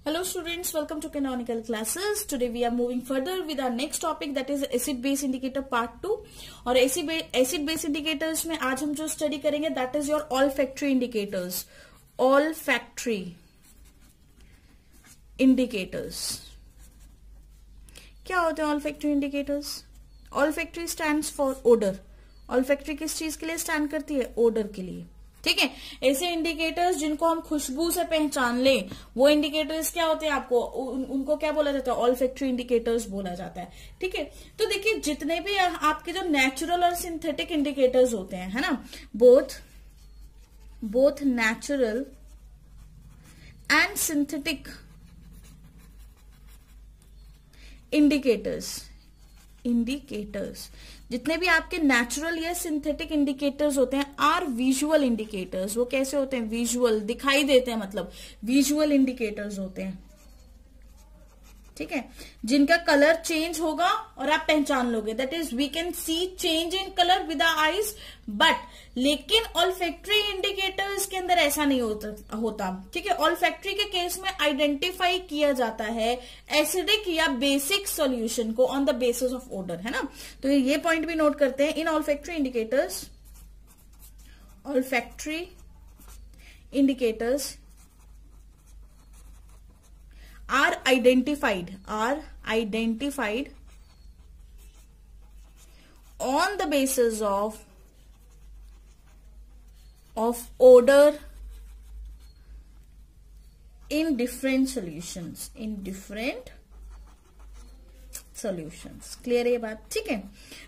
Hello students, welcome to canonical classes. Today we are moving further with our next topic, that is acid base indicator part 2. और acid base indicators में आज हम जो study करेंगे that is your olfactory indicators. Olfactory indicators. क्या होते हैं olfactory indicators? Olfactory stands for odor. Olfactory किस चीज के लिए स्टैंड करती है? odor के लिए. ठीक है, ऐसे इंडिकेटर्स जिनको हम खुशबू से पहचान लें वो इंडिकेटर्स क्या होते हैं, आपको उनको क्या बोला जाता है? ऑल्फैक्टरी इंडिकेटर्स बोला जाता है. ठीक है, तो देखिए जितने भी आपके जो नेचुरल और सिंथेटिक इंडिकेटर्स होते हैं, है ना, both natural and synthetic indicators जितने भी आपके नेचुरल या सिंथेटिक इंडिकेटर्स होते हैं आर विजुअल इंडिकेटर्स. वो कैसे होते हैं? विजुअल, दिखाई देते हैं, मतलब विजुअल इंडिकेटर्स होते हैं. ठीक है, जिनका कलर चेंज होगा और आप पहचान लोगे. That is we can see change in colour with our eyes, but लेकिन ऑल्फैक्टरी इंडिकेटर्स के अंदर ऐसा नहीं होता. ठीक है, ऑल्फैक्टरी के केस में आइडेंटिफाई किया जाता है एसिडिक या बेसिक सॉल्यूशन को on the basis of odour, है ना. तो ये पॉइंट भी नोट करते हैं. इन olfactory indicators are identified on the basis of odor in different solutions. Clear है ये बात? ठीक है,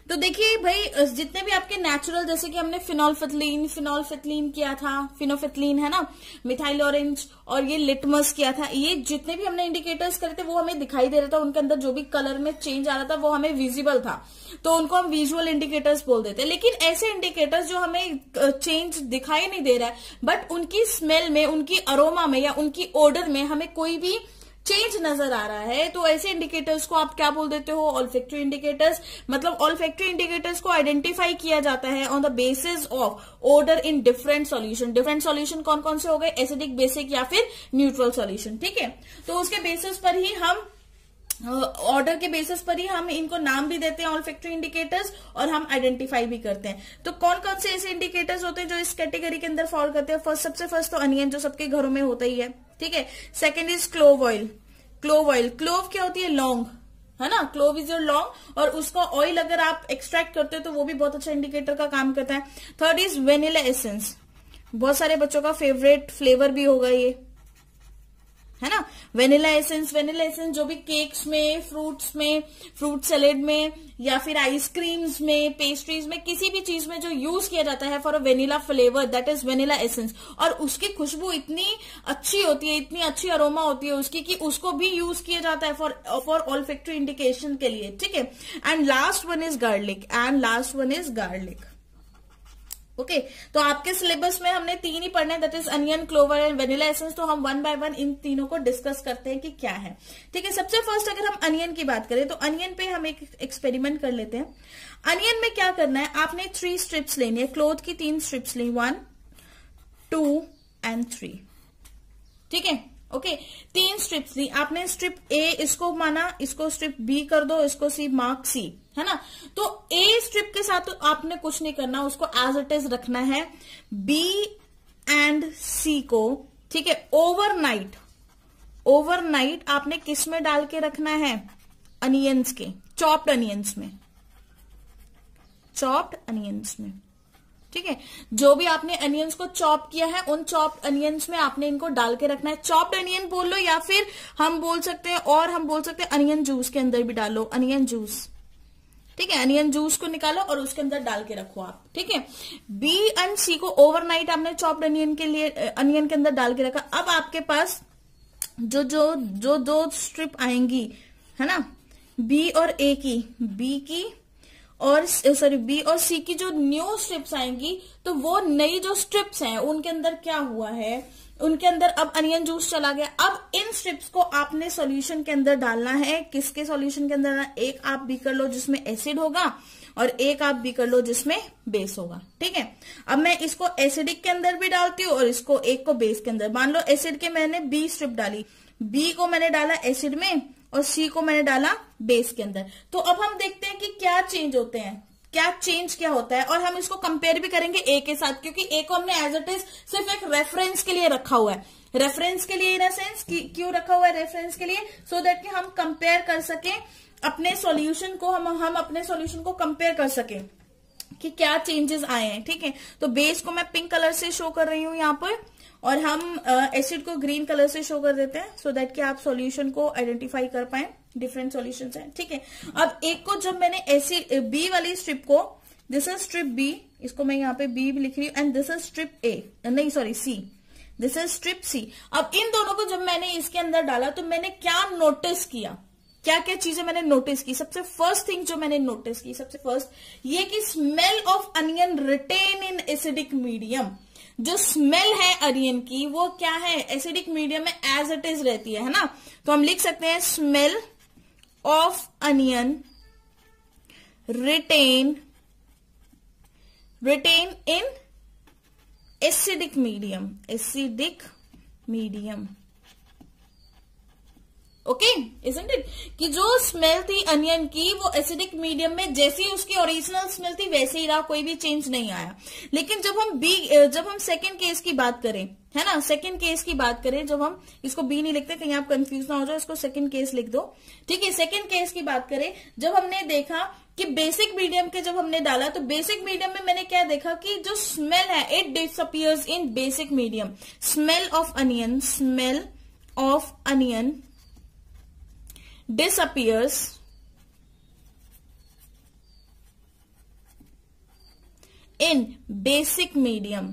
तो देखिए भाई जितने भी आपके नेचुरल, जैसे कि हमने फिनोल्फिथलीन किया था, फिनोफिथलीन है ना, मिथाइल ऑरेंज और ये लिटमस किया था. ये जितने भी हमने इंडिकेटर्स करे थे वो हमें दिखाई दे रहा था, उनके अंदर जो भी कलर में चेंज आ रहा था वो हमें विजिबल था, तो उनको हम विजुअल इंडिकेटर्स बोल देते हैं. लेकिन ऐसे इंडिकेटर्स जो हमें चेंज दिखाई नहीं दे रहा है बट उनकी स्मेल में, उनकी अरोमा में या उनकी ओडर में हमें कोई भी चेंज नजर आ रहा है, तो ऐसे इंडिकेटर्स को आप क्या बोल देते हो? Olfactory indicators. मतलब ऑल्फैक्टरी इंडिकेटर्स को आइडेंटिफाई किया जाता है on the basis of odour in different solution. Different solution कौन कौन से हो गए? एसिडिक, बेसिक या फिर न्यूट्रल सॉल्यूशन. ठीक है, तो उसके बेसिस पर ही हम ऑर्डर के बेसिस पर ही हम इनको नाम भी देते हैं ऑल्फैक्टरी इंडिकेटर्स, और हम आइडेंटिफाई भी करते हैं. तो कौन कौन से ऐसे इंडिकेटर्स होते हैं जो इस कैटेगरी के अंदर फॉल करते हैं? सबसे फर्स्ट तो अनियन, जो सबके घरों में होता ही है. ठीक है, second is clove oil. Clove क्या होती है? लौंग, है ना. क्लोव इज योर लौंग, और उसका ऑयल अगर आप एक्सट्रैक्ट करते हो तो वो भी बहुत अच्छा इंडिकेटर का काम करता है. Third is vanilla essence. बहुत सारे बच्चों का फेवरेट फ्लेवर भी होगा ये, है ना, वेनिला एसेंस जो भी केक्स में, फ्रूट सैलेड में या फिर आइसक्रीम्स में, पेस्ट्रीज में, किसी भी चीज में जो यूज किया जाता है for a vanilla flavour, that is vanilla essence. और उसकी खुशबू इतनी अच्छी होती है, इतनी अच्छी अरोमा होती है उसकी, कि उसको भी यूज किया जाता है फॉर ऑल्फैक्टरी इंडिकेशन के लिए. ठीक है, and last one is garlic. Okay, तो आपके सिलेबस में हमने 3 ही पढ़ने, that is onion, clover and vanilla essence. तो हम वन बाय वन इन तीनों को डिस्कस करते हैं कि क्या है. ठीक है, सबसे फर्स्ट अगर हम अनियन की बात करें तो अनियन पे हम एक एक्सपेरिमेंट कर लेते हैं. अनियन में क्या करना है? आपने 3 स्ट्रिप्स लेनी है, क्लोथ की 3 स्ट्रिप्स ली, 1, 2 एंड 3. ठीक है, ओके, 3 स्ट्रिप्स ली आपने. स्ट्रिप ए इसको माना, इसको स्ट्रिप बी कर दो, इसको सी, मार्क सी, है ना. तो ए स्ट्रिप के साथ तो आपने कुछ नहीं करना, उसको एज इट इज रखना है. बी एंड सी को, ठीक है, ओवरनाइट आपने किस में डाल के रखना है? अनियंस के, चॉप्ड अनियंस में. ठीक है, जो भी आपने अनियंस को चॉप किया है उन चॉप्ड अनियंस में आपने इनको डाल के रखना है. चॉप्ड अनियन बोल लो, या फिर हम बोल सकते हैं अनियन जूस के अंदर भी डालो, अनियन जूस. ठीक है, अनियन जूस को निकालो और उसके अंदर डाल के रखो आप. ठीक है, बी एंड सी को ओवरनाइट आपने चॉप्ड अनियन के अंदर डाल के रखा. अब आपके पास जो दो स्ट्रिप आएंगी, है ना, बी और सी की जो न्यू स्ट्रिप्स आएंगी, तो वो नई जो स्ट्रिप्स हैं उनके अंदर क्या हुआ है? उनके अंदर अब अनियन जूस चला गया. अब इन स्ट्रिप्स को आपने सॉल्यूशन के अंदर डालना है. किसके सॉल्यूशन के अंदर? एक आप बीकर लो जिसमें एसिड होगा और एक आप भी कर लो जिसमें बेस होगा। ठीक है, अब मैं इसको एसिडिक के अंदर भी डालती हूँ और इसको एक को बेस के अंदर। मान लो एसिड के मैंने 20 स्ट्रिप डाली बी को मैंने डाला एसिड में और सी को मैंने डाला बेस के अंदर। तो अब हम देखते हैं कि क्या चेंज होते हैं, क्या होता है, और हम इसको कंपेयर भी करेंगे ए के साथ, क्योंकि ए को हमने एज इट इज सिर्फ एक रेफरेंस के लिए रखा हुआ है। रेफरेंस के लिए इन अ सेंस क्यों रखा हुआ है रेफरेंस के लिए, सो दैट कि हम कंपेयर कर सके अपने सॉल्यूशन को, हम अपने सॉल्यूशन को कंपेयर कर सके कि क्या चेंजेस आए हैं। ठीक है, तो बेस को मैं पिंक कलर से शो कर रही हूं यहाँ पर, और हम एसिड को ग्रीन कलर से शो कर देते हैं, सो दैट कि आप सॉल्यूशन को आइडेंटिफाई कर पाए, डिफरेंट सॉल्यूशंस हैं। ठीक है, अब एक को जब मैंने एसिड बी वाली स्ट्रिप को, दिस इज स्ट्रिप बी, इसको मैं यहाँ पे बी भी लिख रही हूँ, and this is strip A, नहीं sorry C, this is strip C. अब इन दोनों को जब मैंने इसके अंदर डाला तो मैंने क्या नोटिस किया, क्या क्या चीजें मैंने नोटिस की। सबसे फर्स्ट थिंग जो मैंने नोटिस की, सबसे फर्स्ट ये कि smell of onion retain in acidic medium. जो स्मेल है अनियन की वो क्या है, एसिडिक मीडियम में एज इट इज रहती है ना। तो हम लिख सकते हैं smell of onion retain in acidic medium. Okay, isn't it, कि जो स्मेल थी अनियन की वो एसिडिक मीडियम में जैसी उसकी ओरिजिनल स्मेल थी वैसे ही रहा, कोई भी चेंज नहीं आया। लेकिन जब हम सेकंड केस की बात करें, है ना, सेकंड केस की बात करें, जब हम इसको बी नहीं लिखते, कहीं आप कंफ्यूज ना हो जाओ, इसको सेकंड केस लिख दो। ठीक है, सेकंड केस की बात करें, जब हमने देखा कि बेसिक मीडियम के जब हमने डाला, तो बेसिक मीडियम में मैंने क्या देखा कि जो स्मेल है it disappears in basic medium. Smell of onion disappears in basic medium,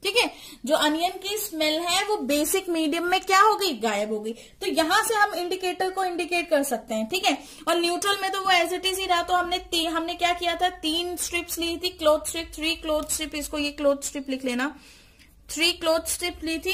ठीक है, जो अनियन की स्मेल है वो बेसिक मीडियम में क्या हो गई, गायब हो गई। तो यहां से हम इंडिकेटर को इंडिकेट कर सकते हैं। ठीक है, और न्यूट्रल में तो वो एज इट इज ही रहा। तो हमने क्या किया था, 3 स्ट्रिप्स ली थी, क्लोथ स्ट्रिप, 3 क्लोथ स्ट्रिप, इसको ये क्लोथ स्ट्रिप लिख लेना, 3 क्लोथ स्ट्रिप ली थी।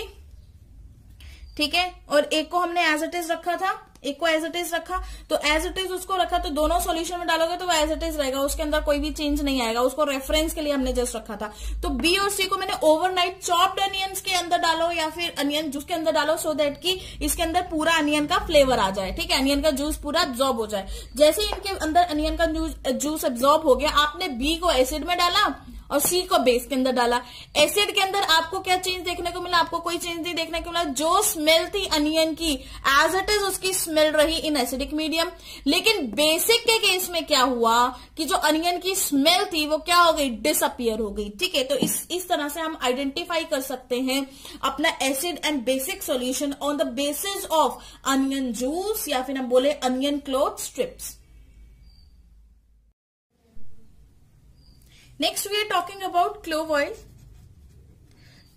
ठीक है, और एक को हमने एज इट इज रखा था, एक को एज इट इज रखा, तो एज इट इज उसको रखा, तो दोनों सॉल्यूशन में डालोगे तो वो एज इट इज रहेगा, उसके अंदर कोई भी चेंज नहीं आएगा, उसको रेफरेंस के लिए हमने जस्ट रखा था। तो बी और सी को मैंने ओवरनाइट चॉप्ड अनियंस के अंदर डालो या फिर अनियन जूस के अंदर डालो, सो दैट कि इसके अंदर पूरा अनियन का फ्लेवर आ जाए। ठीक है, अनियन का जूस पूरा एब्जॉर्ब हो जाए। जैसे ही इनके अंदर अनियन का जूस एब्जॉर्ब हो गया, आपने बी को एसिड में डाला और सी को बेस के अंदर डाला। एसिड के अंदर आपको क्या चेंज देखने को मिला, आपको कोई चेंज नहीं देखने को मिला। जो स्मेल थी अनियन की एज इट इज उसकी स्मेल रही इन एसिडिक मीडियम। लेकिन बेसिक के केस में क्या हुआ कि जो अनियन की स्मेल थी वो क्या हो गई, डिसअपियर हो गई। ठीक है, तो इस तरह से हम आइडेंटिफाई कर सकते हैं अपना acid and basic solution on the basis of onion juice, या फिर हम बोले onion cloth strips. Next we are talking about clove oil.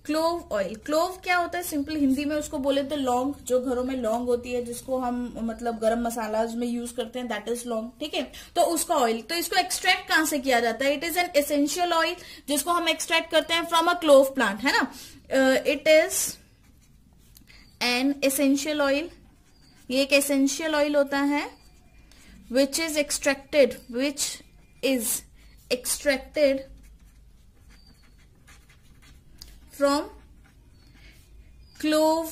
Clove oil, clove क्या होता है, सिंपल हिंदी में उसको बोले तो लौंग, जो घरों में लौंग होती है जिसको हम मतलब गरम मसाला में यूज करते हैं, दैट इज लौंग। ठीक है, तो उसका ऑयल, तो इसको एक्सट्रैक्ट कहां से किया जाता है, it is an essential oil जिसको हम एक्सट्रैक्ट करते हैं फ्रॉम अ क्लोव प्लांट, है ना। It is an essential oil, ये एक एसेंशियल ऑयल होता है which is extracted from clove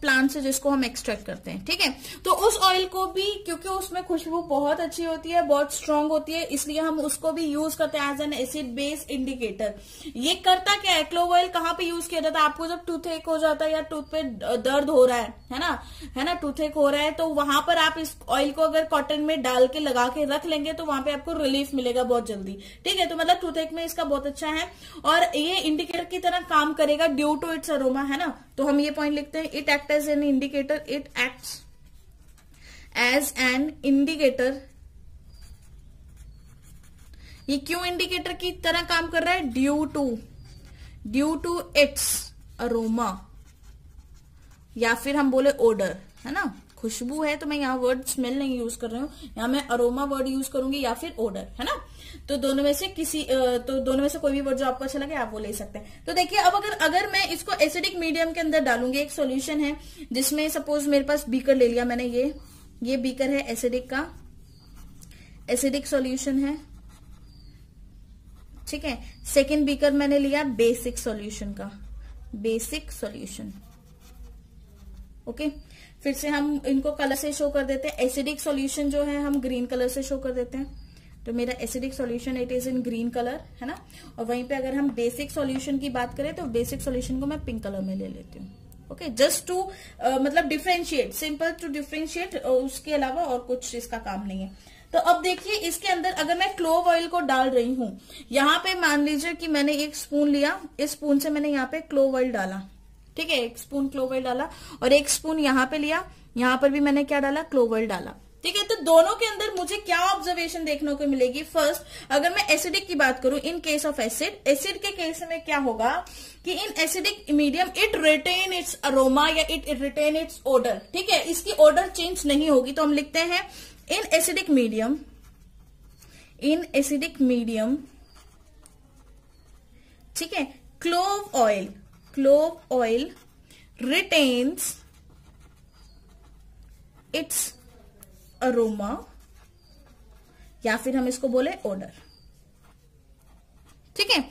plant से जिसको हम एक्सट्रैक्ट करते हैं। ठीक है, तो उस ऑयल को भी, क्योंकि उसमें खुशबू बहुत अच्छी होती है, बहुत स्ट्रांग होती है, इसलिए हम उसको भी यूज करते हैं as an acid base indicator. ये करता क्या है, क्लोव ऑयल कहाँ पे यूज किया जाता है, आपको जब टूथ हो जाता है या टूथ पे दर्द हो रहा है ना, टूथ हो रहा है, तो वहां पर आप इस ऑयल को अगर कॉटन में डाल के लगा के रख लेंगे तो वहां पे आपको रिलीफ मिलेगा बहुत जल्दी। ठीक है, तो मतलब टूथ में इसका बहुत अच्छा है और ये इंडिकेटर की तरह काम करेगा ड्यू टू इट्स अरोमा, है ना। तो हम ये पॉइंट लिखते हैं, it act as an indicator, it acts as an indicator. ये क्यों इंडिकेटर की तरह काम कर रहा है, ड्यू टू इट्स अरोमा, या फिर हम बोले ओडर, है ना। खुशबू है तो मैं यहाँ वर्ड स्मेल नहीं यूज कर रही हूँ, यहाँ मैं अरोमा वर्ड यूज करूंगी या फिर ओडर, है ना। तो दोनों में से कोई भी वर्ड जो आपको अच्छा लगे आप वो ले सकते हैं। तो देखिए, अब अगर मैं इसको एसिडिक मीडियम के अंदर डालूंगी, एक सॉल्यूशन है जिसमें सपोज मेरे पास बीकर ले लिया मैंने, ये बीकर है एसिडिक का, एसिडिक सॉल्यूशन है, ठीक है। सेकेंड बीकर मैंने लिया बेसिक सॉल्यूशन का, बेसिक सॉल्यूशन। ओके, फिर से हम इनको कलर से शो कर देते हैं। एसिडिक सॉल्यूशन जो है हम ग्रीन कलर से शो कर देते हैं, तो मेरा acidic solution it is in green colour, है ना। और वहीं पे अगर हम बेसिक सॉल्यूशन की बात करें तो बेसिक सॉल्यूशन को मैं पिंक कलर में ले लेती हूँ। ओके, जस्ट टू मतलब डिफरेंशिएट, सिंपल टू डिफरेंशिएट, उसके अलावा और कुछ इसका काम नहीं है। तो अब देखिए इसके अंदर अगर मैं क्लोव ऑयल को डाल रही हूं, यहाँ पे मान लीजिए कि मैंने एक स्पून लिया, इस स्पून से मैंने यहाँ पे क्लोव ऑयल डाला, ठीक है, एक स्पून क्लोव ऑयल डाला, और एक स्पून यहाँ पे लिया, यहाँ पर भी मैंने क्या डाला, क्लोव ऑयल डाला, ठीक है। तो दोनों के अंदर मुझे क्या ऑब्जर्वेशन देखने को मिलेगी। फर्स्ट, अगर मैं एसिडिक की बात करूं, in case of acid, acid के केस में क्या होगा कि in acidic medium it retain its aroma या इट रिटेन इट्स ओडर, ठीक है, इसकी ओडर चेंज नहीं होगी। तो हम लिखते हैं इन एसिडिक मीडियम, इन एसिडिक मीडियम, ठीक है, clove oil, clove oil retains it's aroma, या फिर हम इसको बोले ओडर, ठीक है।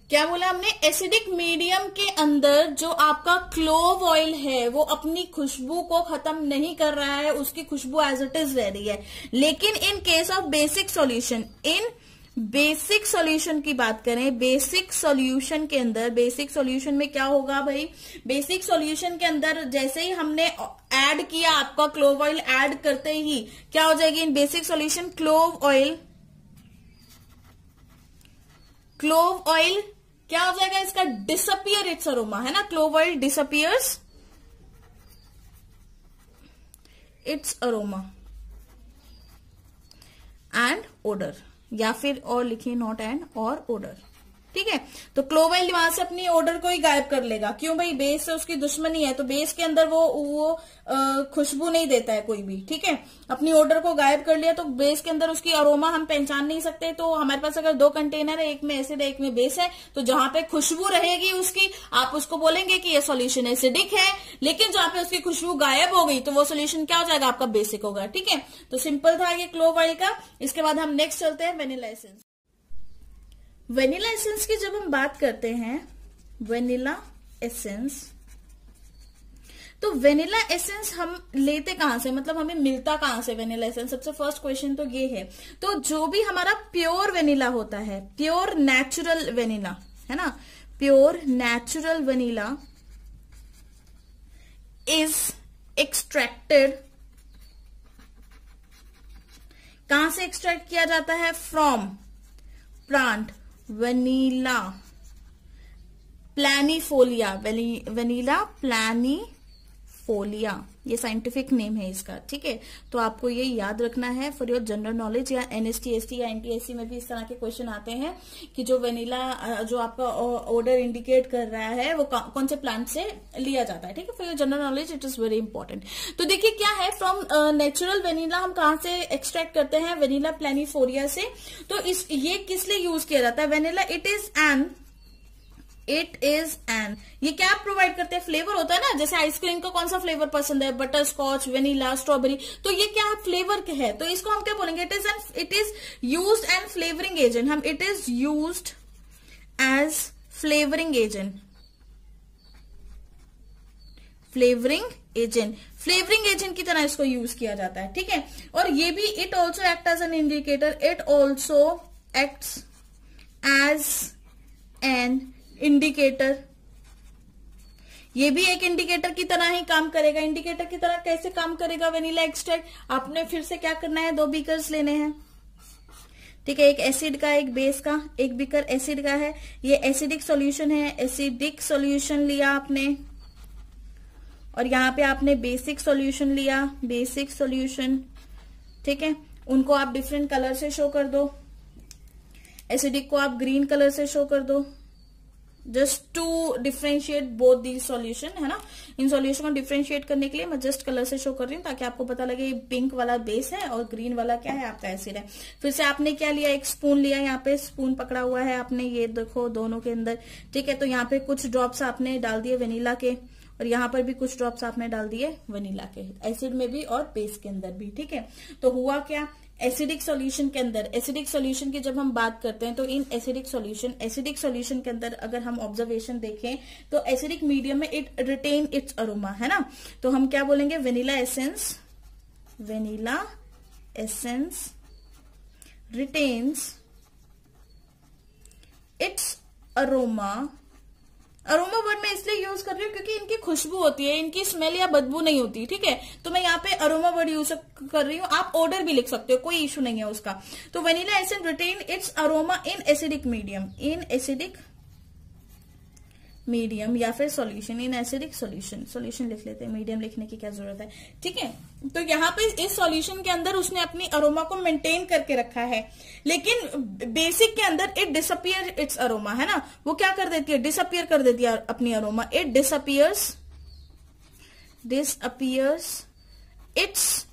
क्या बोला हमने, एसिडिक मीडियम के अंदर जो आपका क्लोव ऑयल है वो अपनी खुशबू को खत्म नहीं कर रहा है, उसकी खुशबू एज इट इज रह रही है। लेकिन इन case of basic solution, in basic solution की बात करें, बेसिक सॉल्यूशन के अंदर, बेसिक सॉल्यूशन में क्या होगा भाई, बेसिक सॉल्यूशन के अंदर जैसे ही हमने ऐड किया, आपका क्लोव ऑयल ऐड करते ही क्या हो जाएगी in basic solution, clove oil, clove oil क्या हो जाएगा इसका, डिसअपियर इट्स अरोमा, है ना, clove oil disappears its aroma and odour, या फिर और लिखिए नॉट एंड और ओडर, ठीक है। तो क्लोव ऑयल वहां से अपनी ओडर को ही गायब कर लेगा, क्यों भाई, बेस से उसकी दुश्मनी है, तो बेस के अंदर वो खुशबू नहीं देता है कोई भी, ठीक है। अपनी ओडर को गायब कर लिया तो बेस के अंदर उसकी अरोमा हम पहचान नहीं सकते। तो हमारे पास अगर दो कंटेनर है, एक में एसिड है एक में बेस है, तो जहां पे खुशबू रहेगी उसकी, आप उसको बोलेंगे कि ये सॉल्यूशन एसिडिक है, लेकिन जहां पे उसकी खुशबू गायब हो गई तो वो सॉल्यूशन क्या हो जाएगा, आपका बेसिक होगा, ठीक है। तो सिंपल था ये क्लोव ऑयल का। इसके बाद हम नेक्स्ट चलते हैं वेनिला एसेंस। वेनिला एसेंस की जब हम बात करते हैं, वेनिला एसेंस, तो वेनिला एसेंस हम लेते कहां से, मतलब हमें मिलता कहां से वेनिला एसेंस, सबसे फर्स्ट क्वेश्चन तो ये है। तो जो भी हमारा प्योर वेनिला होता है, प्योर नेचुरल वेनिला, है ना, pure natural vanilla is extracted, कहां से एक्सट्रैक्ट किया जाता है, from plant vanilla planifolia, vanilla planifolia, ये साइंटिफिक नेम है इसका, ठीक है। तो आपको ये याद रखना है फॉर योर जनरल नॉलेज, या एनएसटीएसटी या एनटीएससी में भी इस तरह के क्वेश्चन आते हैं कि जो वेनिला जो आपका ऑर्डर इंडिकेट कर रहा है वो कौन से प्लांट से लिया जाता है, ठीक है। For your general knowledge it is very important. तो देखिए क्या है, फ्रॉम नेचुरल वेनिला हम कहां से एक्सट्रैक्ट करते हैं, वेनिला प्लानिफोलिया से। तो ये किस लिए यूज किया जाता है, वेनिला इट इज एन, ये क्या प्रोवाइड करते हैं, फ्लेवर होता है ना, जैसे आइसक्रीम का कौन सा फ्लेवर पसंद है, बटर स्कॉच, वेनिला, स्ट्रॉबेरी, तो ये क्या फ्लेवर है, तो इसको हम क्या बोलेंगे, it is used and flavouring agent, हम it is used as flavouring agent, flavouring agent की तरह इसको यूज किया जाता है, ठीक है। और ये भी it also act as an indicator, it also acts as an indicator, ये भी एक इंडिकेटर की तरह ही काम करेगा। इंडिकेटर की तरह कैसे काम करेगा वेनिला एक्सट्रैक्ट, आपने फिर से क्या करना है, 2 बीकर्स लेने हैं, ठीक है, एक एसिड का एक बेस का, एक बीकर एसिड का है, ये एसिडिक सॉल्यूशन है, एसिडिक सॉल्यूशन लिया आपने, और यहाँ पे आपने बेसिक सॉल्यूशन लिया, बेसिक सॉल्यूशन, ठीक है। उनको आप डिफरेंट कलर से शो कर दो, एसिडिक को आप ग्रीन कलर से शो कर दो, just to differentiate both the solution, है ना। इन सॉल्यूशन को डिफरेंशिएट करने के लिए मैं जस्ट कलर से शो कर रही हूँ ताकि आपको पता लगे ये पिंक वाला बेस है और ग्रीन वाला क्या है, आपका एसिड है। फिर से आपने क्या लिया, एक स्पून लिया, यहाँ पे स्पून पकड़ा हुआ है आपने, ये देखो दोनों के अंदर, ठीक है। तो यहाँ पे कुछ ड्रॉप्स आपने डाल दिए वेनिला के, और यहाँ पर भी कुछ ड्रॉप्स आपने डाल दिए वनीला के, एसिड में भी और बेस के अंदर भी, ठीक है। तो हुआ क्या, एसिडिक सॉल्यूशन के अंदर, एसिडिक सॉल्यूशन की जब हम बात करते हैं तो इन एसिडिक सॉल्यूशन के अंदर अगर हम ऑब्जर्वेशन देखें तो एसिडिक मीडियम में इट रिटेन इट्स अरोमा, है ना। तो हम क्या बोलेंगे, vanilla essence retains it's aroma. Aroma word मैं इसलिए यूज कर रही हूँ क्योंकि इनकी खुशबू होती है, इनकी स्मेल या बदबू नहीं होती, ठीक है। तो मैं यहाँ पे अरोमा वर्ड यूज कर रही हूँ, आप ऑर्डर भी लिख सकते हो, कोई इशू नहीं है उसका। तो vanilla essence retain its aroma in acidic medium, या फिर सॉल्यूशन, इन एसिडिक सॉल्यूशन लिख लेते हैं, मीडियम लिखने की क्या जरूरत है, ठीक है। तो यहाँ पे इस सॉल्यूशन के अंदर उसने अपनी अरोमा को मेंटेन करके रखा है, लेकिन बेसिक के अंदर इट डिसअपियर इट्स अरोमा, है ना। वो क्या कर देती है, डिसअपियर कर देती है अपनी aroma, it disappears its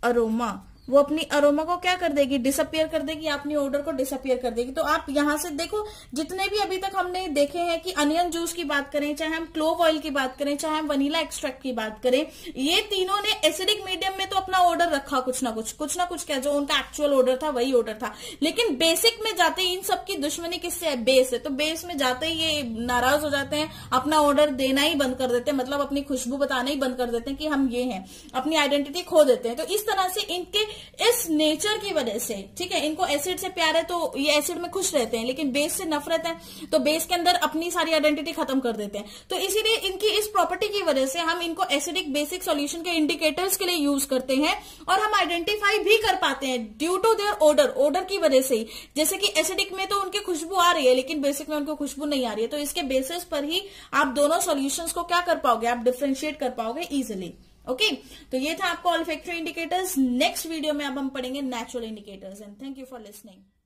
aroma. वो अपनी अरोमा को क्या कर देगी, डिसअपियर कर देगी, अपनी ऑर्डर को डिसअपियर कर देगी। तो आप यहां से देखो, जितने भी अभी तक हमने देखे हैं कि अनियन जूस की बात करें, चाहे हम क्लोव ऑयल की बात करें, चाहे हम वनीला एक्सट्रैक्ट की बात करें, ये तीनों ने एसिडिक मीडियम में तो अपना ऑर्डर रखा, कुछ ना कुछ क्या जो उनका एक्चुअल ऑर्डर था वही ऑर्डर था। लेकिन बेसिक में जाते ही इन सबकी दुश्मनी किससे है, बेस है। तो बेस में जाते ही ये नाराज हो जाते हैं, अपना ऑर्डर देना ही बंद कर देते हैं, मतलब अपनी खुशबू बताना ही बंद कर देते हैं कि हम ये हैं, अपनी आइडेंटिटी खो देते हैं। तो इस तरह से इनके इस नेचर की वजह से, ठीक है, इनको एसिड से प्यार है तो ये एसिड में खुश रहते हैं, लेकिन बेस से नफरत है तो बेस के अंदर अपनी सारी आइडेंटिटी खत्म कर देते हैं। तो इसीलिए इनकी इस प्रॉपर्टी की वजह से हम इनको एसिडिक बेसिक सॉल्यूशन के इंडिकेटर्स के लिए यूज करते हैं, और हम आइडेंटिफाई भी कर पाते हैं ड्यू टू देयर ऑर्डर की वजह से ही। जैसे कि एसिडिक में तो उनकी खुशबू आ रही है, लेकिन बेसिक में उनको खुशबू नहीं आ रही है। तो इसके बेसिस पर ही आप दोनों सॉल्यूशंस को क्या कर पाओगे, आप डिफरेंशिएट कर पाओगे इजिली। ओके, तो ये था आपको ऑल्फैक्टरी इंडिकेटर्स। नेक्स्ट वीडियो में अब हम पढ़ेंगे natural indicators. And thank you for listening.